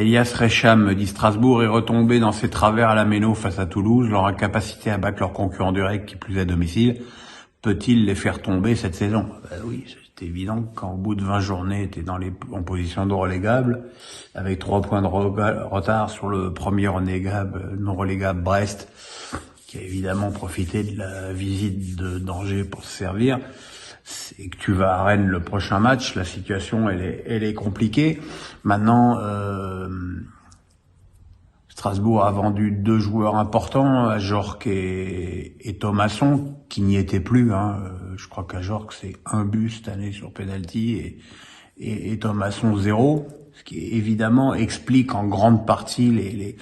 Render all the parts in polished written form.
Elias Recham me dit Strasbourg est retombé dans ses travers à la Méno face à Toulouse. Leur incapacité à battre leurs concurrents directs, qui plus est à domicile, peut-il les faire tomber cette saison? Oui, c'est évident qu'en bout de 20 journées, t'es en position de relégable, avec 3 points de retard sur le premier non relégable Brest, qui a évidemment profité de la visite de Danger pour se servir. C'est que tu vas à Rennes le prochain match, la situation elle est compliquée. Maintenant, Strasbourg a vendu 2 joueurs importants, Ajorc et Thomasson, qui n'y étaient plus. Je crois qu'Ajorc c'est 1 but cette année sur penalty et Thomasson 0, ce qui évidemment explique en grande partie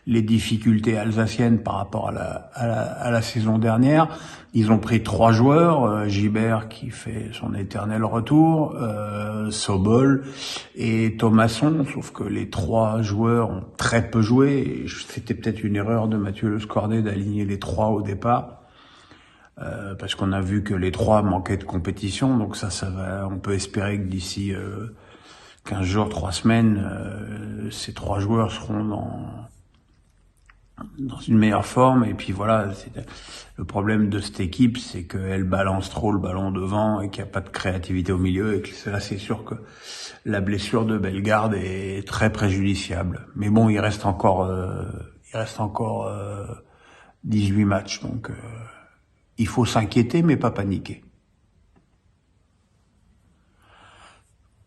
les difficultés alsaciennes par rapport à la saison dernière. Ils ont pris 3 joueurs, Gibert qui fait son éternel retour, Sobol et Thomasson, sauf que les 3 joueurs ont très peu joué. C'était peut-être une erreur de Mathieu Le Scordet d'aligner les 3 au départ, parce qu'on a vu que les 3 manquaient de compétition, donc ça va, on peut espérer que d'ici 15 jours, 3 semaines, ces 3 joueurs seront dans une meilleure forme. Et puis voilà, le problème de cette équipe, c'est qu'elle balance trop le ballon devant et qu'il n'y a pas de créativité au milieu, et que là c'est sûr que la blessure de Bellegarde est très préjudiciable. Mais bon, il reste encore 18 matchs, donc il faut s'inquiéter mais pas paniquer.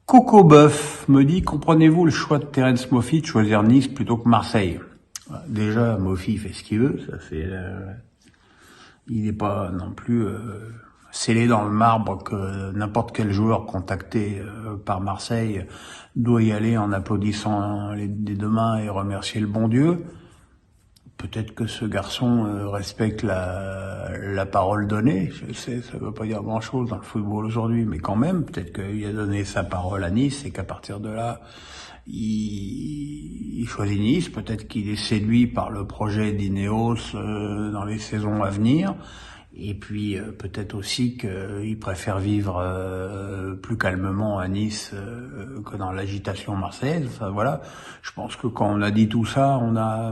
Coco Boeuf me dit, comprenez-vous le choix de Terence Moffi de choisir Nice plutôt que Marseille? Déjà, Moffi fait ce qu'il veut, ça fait, il n'est pas non plus scellé dans le marbre que n'importe quel joueur contacté par Marseille doit y aller en applaudissant des 2 mains et remercier le bon Dieu. Peut-être que ce garçon respecte la parole donnée. Je sais, ça veut pas dire grand-chose dans le football aujourd'hui, mais quand même, peut-être qu'il a donné sa parole à Nice et qu'à partir de là, il choisit Nice. Peut-être qu'il est séduit par le projet d'Ineos dans les saisons à venir. Et puis peut-être aussi qu'il préfère vivre plus calmement à Nice que dans l'agitation marseillaise. Enfin voilà, je pense que quand on a dit tout ça, on a,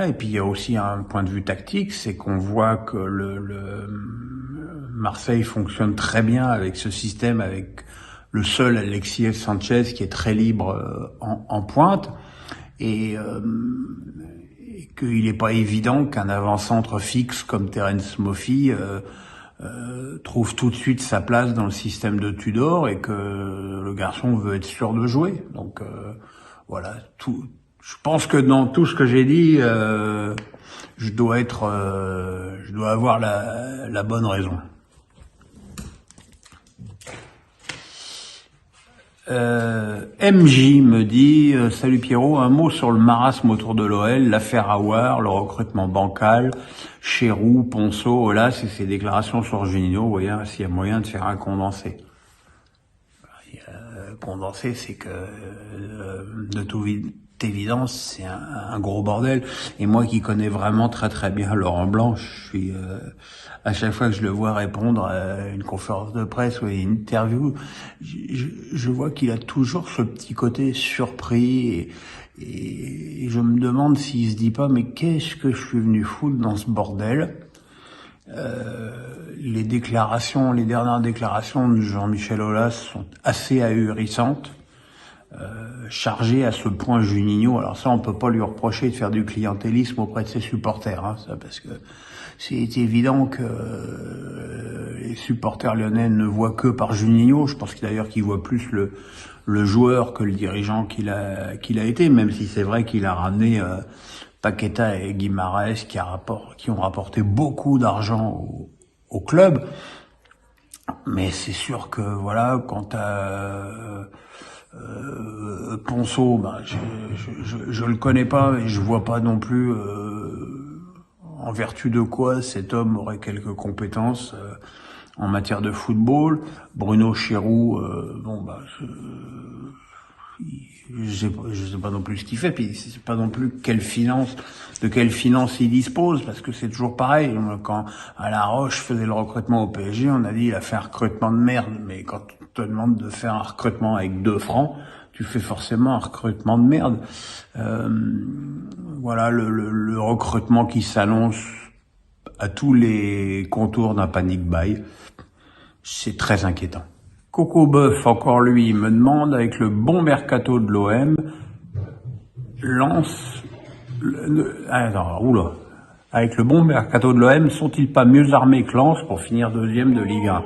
et puis il y a aussi un point de vue tactique, c'est qu'on voit que Marseille fonctionne très bien avec ce système, avec le seul Alexis Sanchez qui est très libre en pointe, et qu'il n'est pas évident qu'un avant-centre fixe comme Terence Moffi trouve tout de suite sa place dans le système de Tudor, et que le garçon veut être sûr de jouer. Donc voilà, je pense que dans tout ce que j'ai dit, je dois avoir la bonne raison. MJ me dit salut Pierrot, un mot sur le marasme autour de l'OL, l'affaire Aouar, le recrutement bancal, Chérou, Ponceau, Olas et ses déclarations sur Juninho. Vous voyez s'il y a moyen de faire un condensé. Condensé, c'est que de toute évidence, c'est un gros bordel. Et moi qui connais vraiment très très bien Laurent Blanc, je suis à chaque fois que je le vois répondre à une conférence de presse ou à une interview, je vois qu'il a toujours ce petit côté surpris, et je me demande s'il se dit pas mais qu'est-ce que je suis venu foutre dans ce bordel. Les dernières déclarations de Jean-Michel Aulas sont assez ahurissantes. Chargé à ce point Juninho, alors ça on peut pas lui reprocher de faire du clientélisme auprès de ses supporters, ça, parce que c'est évident que les supporters lyonnais ne voient que par Juninho. Je pense d'ailleurs qu'ils voient plus le joueur que le dirigeant qu'il a été, même si c'est vrai qu'il a ramené Paqueta et Guimaraes qui ont rapporté beaucoup d'argent au club. Mais c'est sûr que voilà, quant à Ponceau, je le connais pas et je vois pas non plus en vertu de quoi cet homme aurait quelques compétences en matière de football. Bruno Chérou, je sais pas non plus ce qu'il fait, puis c'est pas non plus de quelle finance il dispose, parce que c'est toujours pareil. Quand Alain Roche faisait le recrutement au PSG, on a dit il a fait un recrutement de merde, mais quand on te demande de faire un recrutement avec 2 francs, tu fais forcément un recrutement de merde. Voilà, le recrutement qui s'annonce à tous les contours d'un panic buy, c'est très inquiétant. Coco Boeuf, encore lui, me demande, avec le bon mercato de l'OM, avec le bon mercato de l'OM, sont-ils pas mieux armés que Lens pour finir deuxième de Ligue 1?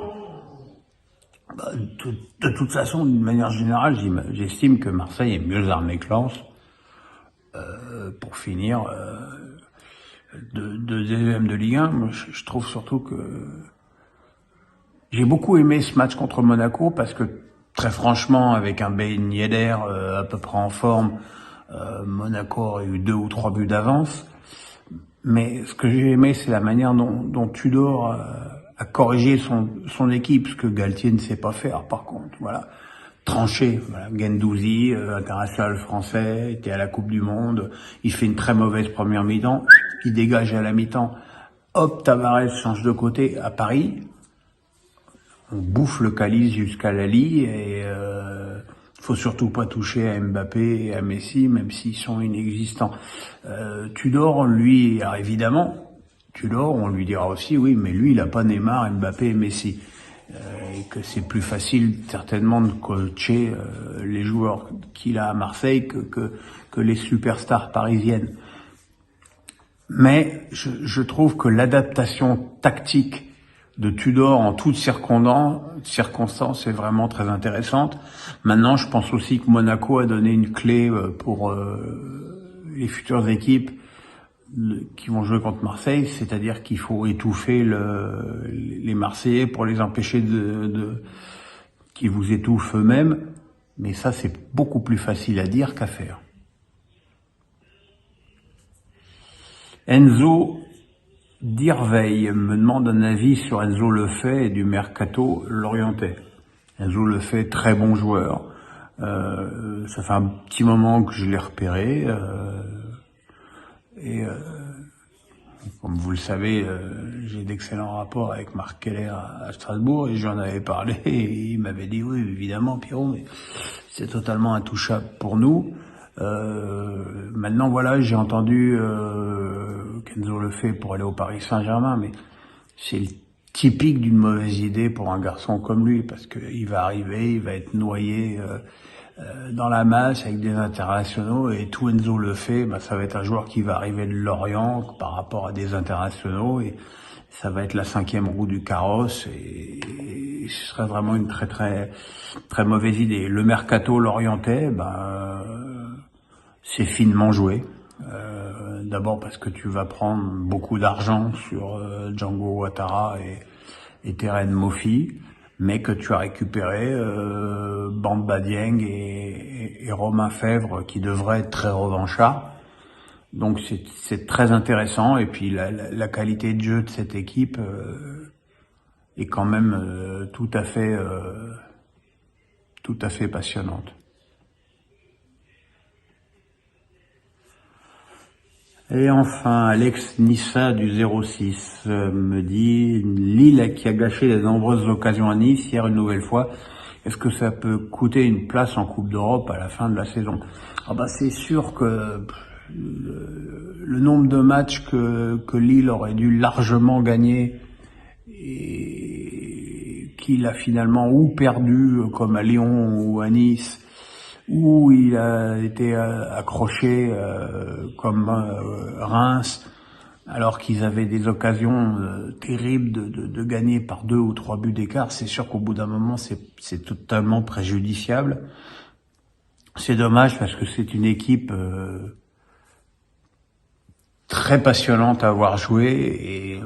De toute façon, d'une manière générale, j'estime que Marseille est mieux armé que Lens pour finir de deuxième de Ligue 1. Moi, je trouve surtout que j'ai beaucoup aimé ce match contre Monaco parce que, très franchement, avec un Ben Yedder à peu près en forme, Monaco aurait eu 2 ou 3 buts d'avance. Mais ce que j'ai aimé, c'est la manière dont Tudor a corrigé son équipe, ce que Galtier ne sait pas faire, par contre. Voilà, tranché. Voilà. Guendouzi, international français, était à la Coupe du Monde. Il fait une très mauvaise première mi-temps. Il dégage à la mi-temps. Hop, Tavares change de côté à Paris. On bouffe le calice jusqu'à Lali et faut surtout pas toucher à Mbappé et à Messi, même s'ils sont inexistants. Tudor, lui, alors évidemment, Tudor, on lui dira aussi, oui, mais lui, il a pas Neymar, Mbappé et Messi. Et que c'est plus facile, certainement, de coacher les joueurs qu'il a à Marseille que les superstars parisiennes. Mais je trouve que l'adaptation tactique de Tudor en toutes circonstances est vraiment très intéressante. Maintenant, je pense aussi que Monaco a donné une clé pour les futures équipes qui vont jouer contre Marseille, c'est-à-dire qu'il faut étouffer les Marseillais pour les empêcher qu'ils vous étouffent eux-mêmes. Mais ça, c'est beaucoup plus facile à dire qu'à faire. Enzo Dirveil me demande un avis sur Enzo Lefebvre et du mercato lorientais. Enzo Lefebvre, très bon joueur. Ça fait un petit moment que je l'ai repéré. Comme vous le savez, j'ai d'excellents rapports avec Marc Keller à Strasbourg et j'en avais parlé et il m'avait dit oui, évidemment, Pierrot, mais c'est totalement intouchable pour nous. Maintenant, voilà, j'ai entendu qu'Enzo le fait pour aller au Paris Saint-Germain, mais c'est le typique d'une mauvaise idée pour un garçon comme lui, parce que il va arriver, il va être noyé dans la masse avec des internationaux, et tout Enzo le fait, ça va être un joueur qui va arriver de Lorient par rapport à des internationaux, et ça va être la 5e roue du carrosse, et ce serait vraiment une très très très mauvaise idée. Le mercato lorientais, c'est finement joué. D'abord parce que tu vas prendre beaucoup d'argent sur Django Ouattara et Terren Moffi, mais que tu as récupéré Bamba Dieng et Romain Fèvre qui devraient être très revanchards. Donc c'est très intéressant, et puis la qualité de jeu de cette équipe est quand même tout à fait passionnante. Et enfin, Alex Nissa du 06 me dit « Lille qui a gâché de nombreuses occasions à Nice, hier une nouvelle fois, est-ce que ça peut coûter une place en Coupe d'Europe à la fin de la saison ?» C'est sûr que le nombre de matchs que Lille aurait dû largement gagner et qu'il a finalement ou perdu comme à Lyon ou à Nice, où il a été accroché comme Reims, alors qu'ils avaient des occasions terribles de gagner par 2 ou 3 buts d'écart, c'est sûr qu'au bout d'un moment, c'est totalement préjudiciable. C'est dommage parce que c'est une équipe très passionnante à avoir joué,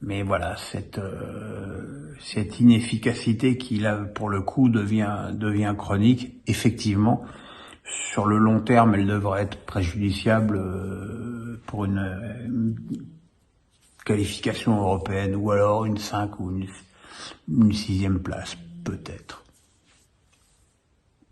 mais voilà, cette inefficacité qui là pour le coup devient chronique. Effectivement, sur le long terme, elle devrait être préjudiciable pour une qualification européenne, ou alors une 5 ou une 6e place peut-être.